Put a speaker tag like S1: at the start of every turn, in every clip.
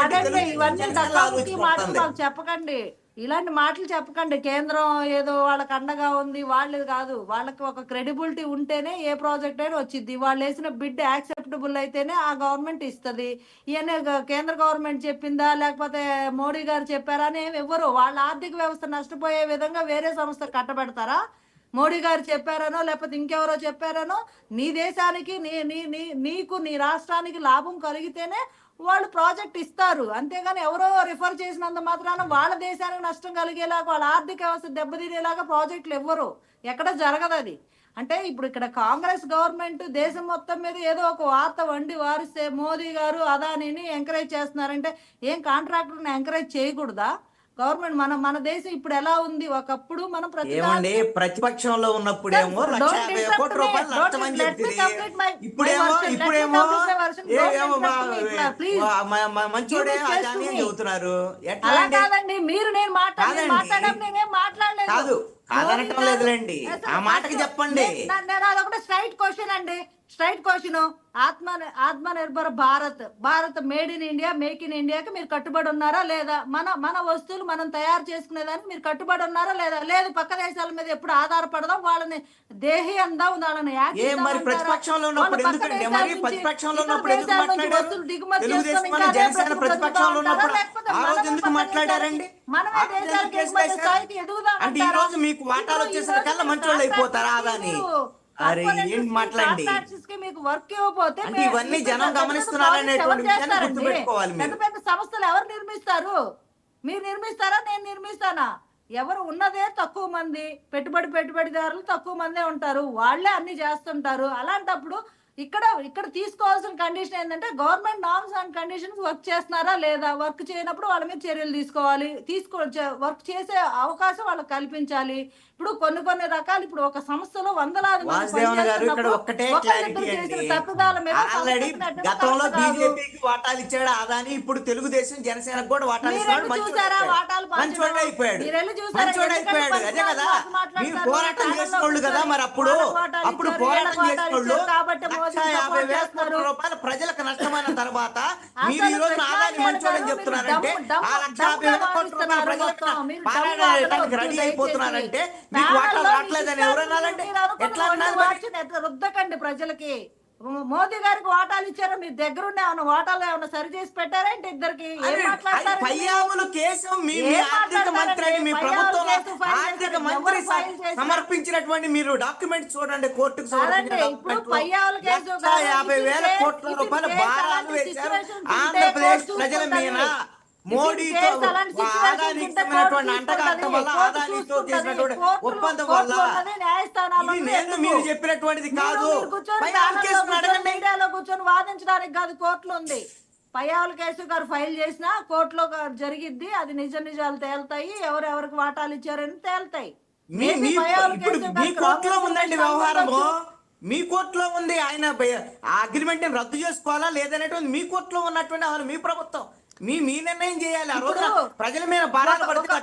S1: అదండి ఇవన్నీ
S2: జనసేనలో
S1: డకాముఖి
S2: ఆలోచన
S1: మాటలు
S2: వస్తుంది.
S1: మాకు చెప్పకండి. ఇలాంటి మాటలు చెప్పకండి. కేంద్రం ఏదో వాళ్ళకి అండగా ఉంది, వాళ్ళు కాదు. వాళ్ళకి ఒక క్రెడిబిలిటీ ఉంటేనే ఏ ప్రాజెక్ట్ అయినా వచ్చింది. వాళ్ళు వేసిన బిడ్ యాక్సెప్టబుల్ అయితేనే ఆ గవర్నమెంట్ ఇస్తుంది. ఇవన్నీ కేంద్ర గవర్నమెంట్ చెప్పిందా లేకపోతే మోడీ గారు చెప్పారా అని ఏమి ఇవ్వరు. వాళ్ళ ఆర్థిక వ్యవస్థ నష్టపోయే విధంగా వేరే సంస్థ కట్టబెడతారా? మోడీ గారు చెప్పారనో లేకపోతే ఇంకెవరో చెప్పారనో, నీ దేశానికి నీ నీ నీ నీకు నీ రాష్ట్రానికి లాభం కలిగితేనే వాళ్ళు ప్రాజెక్ట్ ఇస్తారు. అంతేగాని ఎవరో రిఫర్ చేసినంత మాత్రాన వాళ్ళ దేశానికి నష్టం కలిగేలాగా, వాళ్ళ ఆర్థిక వ్యవస్థ దెబ్బతినేలాగా ప్రాజెక్టులు ఇవ్వరు. ఎక్కడ జరగదు అది. అంటే ఇప్పుడు ఇక్కడ కాంగ్రెస్ గవర్నమెంట్ దేశం మొత్తం మీద ఏదో ఒక వార్త వండి వారిస్తే మోదీ గారు అదానిని ఎంకరేజ్ చేస్తున్నారంటే ఏం కాంట్రాక్టర్ని ఎంకరేజ్ చేయకూడదా గవర్నమెంట్? మన మన దేశం ఇప్పుడు ఎలా ఉంది? ఒకప్పుడు మనం
S2: ఏమండి ప్రతిపక్షంలో ఉన్నప్పుడేమో ₹1,50,00,00,000 నష్టమని చెప్తుంది. ఇప్పుడేమో మంచోడే అదాని అని చెబుతున్నారు. ఎట్లా
S1: అలా కాదండి. మీరు నేను మాట్లాడడం నేనేం మాట్లాడలేదు.
S2: కాదు కాదనటం లేదులేండి, ఆ మాటకి చెప్పండి.
S1: అదొకటి స్ట్రైట్ క్వశ్చన్ అండి. Straight question. Atma Nirbhar Bharat made in India, make in ఇండియాకి మీరు కట్టుబడి ఉన్నారా లేదా? మన వస్తువులు మనం తయారు చేసుకునేదానికి మీరు కట్టుబడి ఉన్నారా లేదా? లేదు, పక్క దేశాల మీద ఎప్పుడు ఆధారపడదాం, వాళ్ళని దేహి అందాం, వాళ్ళని
S2: మరి ప్రతిపక్షంలో ఉన్నప్పుడు ఎందుకండి? మరి ప్రతిపక్షంలో ఉన్నప్పుడు ఎందుకు మాట్లాడారు? తెలుగుదేశం వాళ్ళ జనసేన ప్రతిపక్షంలో ఉన్నప్పుడు ఆ రోజు ఎందుకు మాట్లాడారండి? అంటే ఈ రోజు మీకు వాటాలు వచ్చేసరికల్లా మంచోళ్ళు అయిపోతారా అదాని? అరే ఏం మాట్లాడండి.
S1: మీకు వర్క్ ఇవ్వకపోతే
S2: అంటే ఇవన్నీ జనం గమనిస్తున్నారనేటువంటి విషయాన్ని గుర్తుపెట్టుకోవాలి.
S1: పెద్ద పెద్ద సంస్థలు ఎవరు నిర్మిస్తారు? మీరు నిర్మిస్తారా, నేను నిర్మిస్తానా? ఎవరు ఉన్నదే తక్కువ మంది, పెట్టుబడిదారులు తక్కువ మందే ఉంటారు, వాళ్ళే అన్ని చేస్తుంటారు. అలాంటప్పుడు ఇక్కడ తీసుకోవాల్సిన కండిషన్ ఏంటంటే government norms and conditions work చేస్తున్నారా లేదా? వర్క్ చేయనప్పుడు వాళ్ళ మీద చర్యలు తీసుకోవాలి. వర్క్ చేసే అవకాశం వాళ్ళకి కల్పించాలి. ఇప్పుడు కొన్ని రకాలు, ఇప్పుడు ఒక సంస్థలో వందలాది తప్పుదాల మీద
S2: గతంలో బీజేపీకి వాటాలు ఇచ్చాడు అదాని, ఇప్పుడు తెలుగుదేశం జనసేనకు కూడా వాటాలు ఇచ్చాడు. మంచోడు అయిపోయాడు. అదే కదా మీరు పోరాటం చేసుకోళ్ళు కదా. మరి అప్పుడు పోరాటం చేసుకోళ్ళు. ₹1,50,00,000 ప్రజలకు నష్టమైన తర్వాత మీరు ఈ రోజు ఆదాని మంచోడని చెప్తున్నారంటే, ఆ ₹1,50,00,000 ప్రజలకు రెడీ అయిపోతున్నారంటే మీకు వాటాలు రావట్లేదని ఎవరన్నారండి? ఎట్లా
S1: రుద్దకండి ప్రజలకి. మోదీ గారికి వాటాలు ఇచ్చారా? మీ దగ్గరుండే ఏమన్నా వాటాలు ఏమన్నా సరి చేసి పెట్టారా ఏంటి? ఇద్దరికి
S2: పయ్యావులు కేసు మీ ఆర్థిక మంత్రి, మీ ప్రభుత్వం ఆర్థిక మంత్రి సమర్పించినటువంటి మీరు డాక్యుమెంట్ చూడండి. కోర్టుకు ₹50,00,000 భారాలు వేశారు ఆంధ్రప్రదేశ్ ప్రజల మీద. మోడీతో అంటగాటం వల్ల, ఆదానితో చేసినటువంటి ఒప్పందం వల్ల. నేను మీరు చెప్పినటువంటిది కాదు.
S1: మీడియాలో కూర్చొని వాదించడానికి కాదు, కోర్టులో ఉంది. పయ్యావుల గారు ఫైల్ చేసినా కోర్టులో జరిగిద్ది. అది నిజాలు తేలుతాయి, ఎవరెవరికి వాటాలు ఇచ్చారని తేలుతాయి.
S2: మీ కోర్టులో ఉందండి వ్యవహారము, మీ కోర్టులో ఉంది. ఆయన అగ్రిమెంట్ రద్దు చేసుకోవాలా లేదనేటువంటి మీ కోర్టులో ఉన్నటువంటి మీ ప్రభుత్వం మీ నిర్ణయం చేయాలి. ఆ రోజు ప్రజల మీద భారాలు పడితే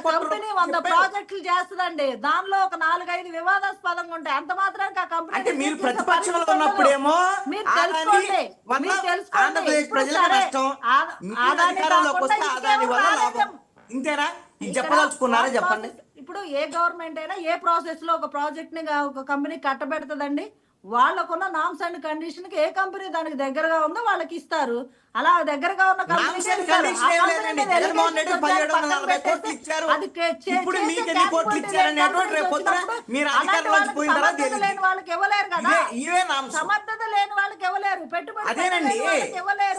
S1: కంపెనీ 100 ప్రాజెక్టులు చేస్తుందండి. దానిలో ఒక 4-5 వివాదాస్పదంగా ఉంటాయి. అంత మాత్రానికి ఆ కంపెనీ
S2: అంటే మీరు ప్రతిపక్షంలో ఉన్నప్పుడేమో ఆంధ్రప్రదేశ్ ప్రజలకు నష్టం, అధికారంలోకి వస్తే ఆదాని వల్ల లాభం. ఇంతేనా? ఇది చెప్పదలుచుకున్నారా? చెప్పండి.
S1: ఇప్పుడు ఏ గవర్నమెంట్ అయినా ఏ ప్రాసెస్ లో ఒక ప్రాజెక్ట్ ని ఒక కంపెనీ కట్టబెడుతుందండి. వాళ్ళకున్న నామ్స్ అండ్ కండిషన్ కి ఏ కంపెనీ దానికి దగ్గరగా ఉందో వాళ్ళకి ఇస్తారు. అలా దగ్గరగా ఉన్న వాళ్ళకి ఇవ్వలేరు కదా. సమర్థత లేని వాళ్ళకి ఇవ్వలేరు. పెట్టుబడి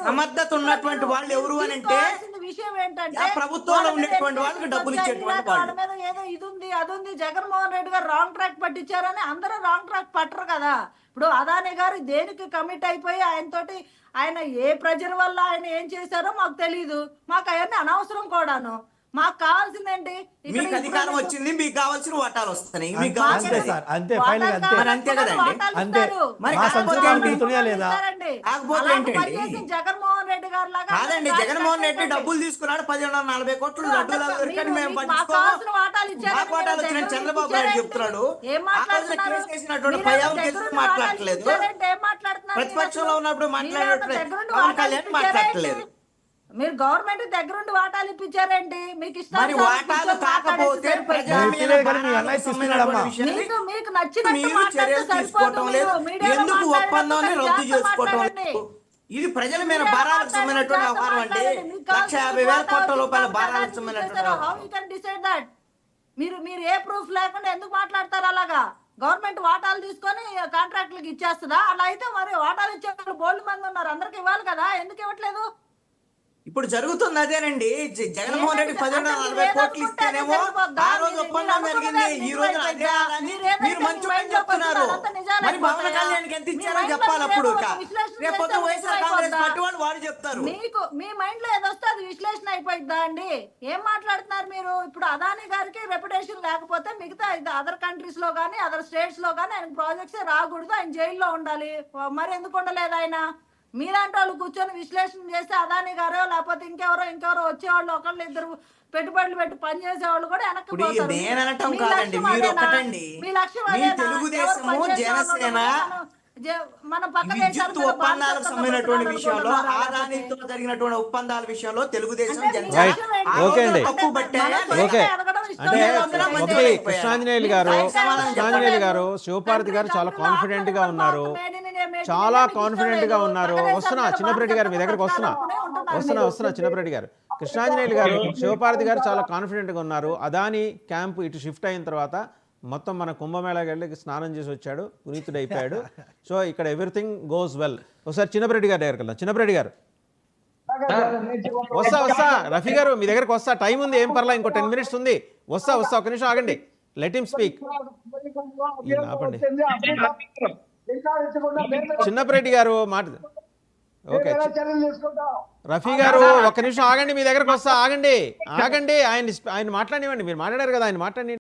S2: సమర్థత ఉన్నటువంటి వాళ్ళు ఎవరు అని అంటే
S1: విషయం ఏంటంటే
S2: ప్రభుత్వంలో ఉండేటువంటి వాళ్ళకి డబ్బులు ఇచ్చేటువంటి
S1: వాళ్ళ మీద ఏదో ఇది ఉంది అది ఉంది. జగన్మోహన్ రెడ్డి గారు రాంగ్ ట్రాక్ పట్టించారని అందరూ రాంగ్ ట్రాక్ పట్టరు కదా. ఇప్పుడు అదాని గారు దేనికి కమిట్ అయిపోయి ఆయన ఏ ప్రజల వల్ల ఆయన ఏం చేశారో మాకు తెలీదు. మాకు అవన్నీ అనవసరం కూడాను. మాకు కావాల్సిందేంటి?
S2: మీకు అధికారం వచ్చింది, మీకు కావాల్సిన వాటాలు వస్తున్నాయి. మీకు
S3: అంతే సార్, అంతే ఫైనల్ అంతే
S2: అంతే కదండి.
S3: అంతే
S1: జగన్మోహన్ రెడ్డి గారు లాగా
S2: కాదండి. జగన్మోహన్ రెడ్డి డబ్బులు తీసుకున్నాడు, 1,140 కోట్లు లడ్డూలు మేము పట్టించుకోవాలి. వాటాలు వచ్చిన చంద్రబాబు నాయుడు చెప్తున్నాడు. మాట్లాడట్లేదు. ప్రతిపక్షంలో ఉన్నప్పుడు మాట్లాడట్లేదు. పవన్ కళ్యాణ్ మాట్లాడట్లేదు.
S1: మీరు గవర్నమెంట్ దగ్గరుండి వాటాలు ఇప్పించారేంటి? మీకు
S2: మరి
S1: ఇష్టానుసారం
S2: వాటాలు
S1: కూర్చొని
S2: కాకపోతే
S1: మాట్లాడేసి
S2: ప్రజల
S1: సరిపోయింది.
S2: మీద
S3: లేదు కానీ మీ
S2: భారాలకు
S3: అన్నయ్య
S2: సంబంధించినటువంటి
S3: తీసుకున్నాడమ్మా.
S2: విషయాన్ని
S1: మీకు నచ్చినట్టు
S2: మీరు
S1: మాట్లాడితే
S2: చర్యలు
S1: సరిపోదు.
S2: తీసుకోవటం
S1: మీరు
S2: లేదు,
S1: మీడియాలో
S2: ఎందుకు ఒప్పందాన్ని
S1: మాట్లాడినప్పుడు
S2: రద్దు
S1: జాగ్రత్త
S2: చేసుకోవటం
S1: మాట్లాడండి.
S2: లేదు. ఇది ప్రజల మీద
S1: మీడియా
S2: భారాలకు సంబంధించినటువంటి
S1: మాట్లాడండి,
S2: వ్యవహారం అండి.
S1: మాట్లాడండి. మీకు కావాల్సిన
S2: 1,50,000 కోట్ల
S1: వాటాలు
S2: రూపాయల
S1: ఇస్తాం
S2: భారాలకు
S1: కదా,
S2: సంబంధించినటువంటి
S1: చేశారు. How
S2: వ్యవహారం.
S1: you can decide that? మీరు ఏ ప్రూఫ్ లేకుండా ఎందుకు మాట్లాడతారు అలాగా? గవర్నమెంట్ వాటాలు తీసుకొని కాంట్రాక్టులకు ఇచ్చేస్తుందా? అలా అయితే మరి వాటాలు ఇచ్చే వాళ్ళు బోల్డ్ మంది ఉన్నారు, అందరికి ఇవ్వాలి కదా, ఎందుకు ఇవ్వట్లేదు?
S2: ఇప్పుడు జరుగుతుంది అదేనండి. జగన్మోహన్ రెడ్డి
S1: ఏంటంటే
S2: 1,140
S1: మీరు
S2: కోట్లు
S1: ఏదనుకుంటే
S2: ఇస్తేనేమో
S1: అది జరిగిపోద్దా?
S2: ఆ రోజు
S1: మీరు
S2: ఒప్పందం
S1: అనుకున్నది
S2: జరిగింది,
S1: అది
S2: ఈ రోజు
S1: నిజమైపోద్దా?
S2: అదే అని
S1: మీరు ఏదైతే
S2: మీరు మంచి
S1: మీ
S2: పని
S1: మైండ్లో
S2: చెప్తున్నారు.
S1: అదంతా నిజాలు
S2: మరి పవన్
S1: అయిపోతాయా?
S2: కళ్యాణ్కి ఎంత
S1: మీ
S2: ఇచ్చారో
S1: మైండ్లో
S2: చెప్పాలి అప్పుడు.
S1: ఏదో విశ్లేషణ
S2: రేపు
S1: చేస్తే
S2: వైఎస్ఆర్
S1: అది
S2: కాంగ్రెస్
S1: నిజమైపోద్దా?
S2: పార్టీ వాళ్ళు చెప్తారు.
S1: మీకు మీ మైండ్ లో ఏదొస్తే అది విశ్లేషణ అయిపోయిద్దా అండి? ఏం మాట్లాడుతున్నారు మీరు? ఇప్పుడు అదానీ గారికి రెప్యుటేషన్ లేకపోతే మిగతా అదర్ కంట్రీస్ లో గానీ అదర్ స్టేట్స్ లో గానీ ఆయన ప్రాజెక్ట్స్ రాకూడదు, ఆయన జైల్లో ఉండాలి. మరి ఎందుకు ఉండలేదు ఆయన? మీలాంటి వాళ్ళు కూర్చొని విశ్లేషణ చేస్తే అదానీ గారో లేకపోతే ఇంకెవరో వచ్చేవాళ్ళు ఒకళ్ళు ఇద్దరు పెట్టుబడులు పెట్టి పని చేసేవాళ్ళు కూడా వెనక్కి
S2: ఇప్పుడు
S1: పోతారు.
S2: నేను అనటం
S1: మీ
S2: కాదండి,
S1: లక్ష్యం
S2: మీరు
S1: అదేనా?
S2: ఒక్కటండి.
S1: మీ లక్ష్యం
S2: మీ
S1: అదేనా?
S2: తెలుగుదేశము,
S1: ఎవరు పని చేసేవాళ్ళు
S2: జనసేన
S1: మన పక్క
S2: విద్యుత్
S1: దేశాలు
S2: ఒప్పందాలకు సంబంధించినటువంటి విషయంలో,
S1: అనుకుంటున్నారా?
S2: ఆదానితో జరిగినటువంటి ఒప్పందాల విషయంలో తెలుగుదేశం
S1: అంటే
S2: జనసేన
S3: రైట్.
S2: ఆ
S3: ఓకే
S2: రోజున
S3: అండి.
S2: తప్పు పట్టాయా?
S3: ఓకే. అంటే
S2: మధ్యలో
S3: ఒకటి
S2: అయిపోయారు.
S3: కృష్ణాంజనేయులు గారు
S2: కృష్ణాంజనేయులు
S3: గారు శివపార్వతి గారు చాలా కాన్ఫిడెంట్ గా ఉన్నారు, చాలా కాన్ఫిడెంట్ గా ఉన్నారు. వస్తున్నా చిన్నప్పరెడ్డి గారు మీ దగ్గరకు వస్తున్నా చిన్నప్పరెడ్డి గారు. కృష్ణాంజనేయులు గారు శివపార్వతి గారు చాలా కాన్ఫిడెంట్ గా ఉన్నారు. అదాని క్యాంప్ ఇటు షిఫ్ట్ అయిన తర్వాత మొత్తం మన కుంభమేళాకి వెళ్ళి స్నానం చేసి వచ్చాడు, పునీతుడైపోయాడు. సో ఇక్కడ ఎవ్రీథింగ్ గోస్ వెల్. ఒకసారి చిన్నప్పరెడ్డి గారి దగ్గరికి వెళ్దాం. చిన్నప్పరెడ్డి గారు వస్తా రఫీ గారు మీ దగ్గరకు వస్తా, టైం ఉంది, ఏం పర్లా, ఇంకో 10 minutes ఉంది. వస్తా ఒక నిమిషం ఆగండి, లెట్ హిమ్ స్పీక్. ఆపండి చిన్నప్పరెడ్డి గారు మాట. ఓకే రఫీ గారు ఒక్క నిమిషం ఆగండి, మీ దగ్గరకు వస్తా, ఆగండి ఆయన మాట్లాడివ్వండి, మీరు మాట్లాడారు కదా, ఆయన మాట్లాడి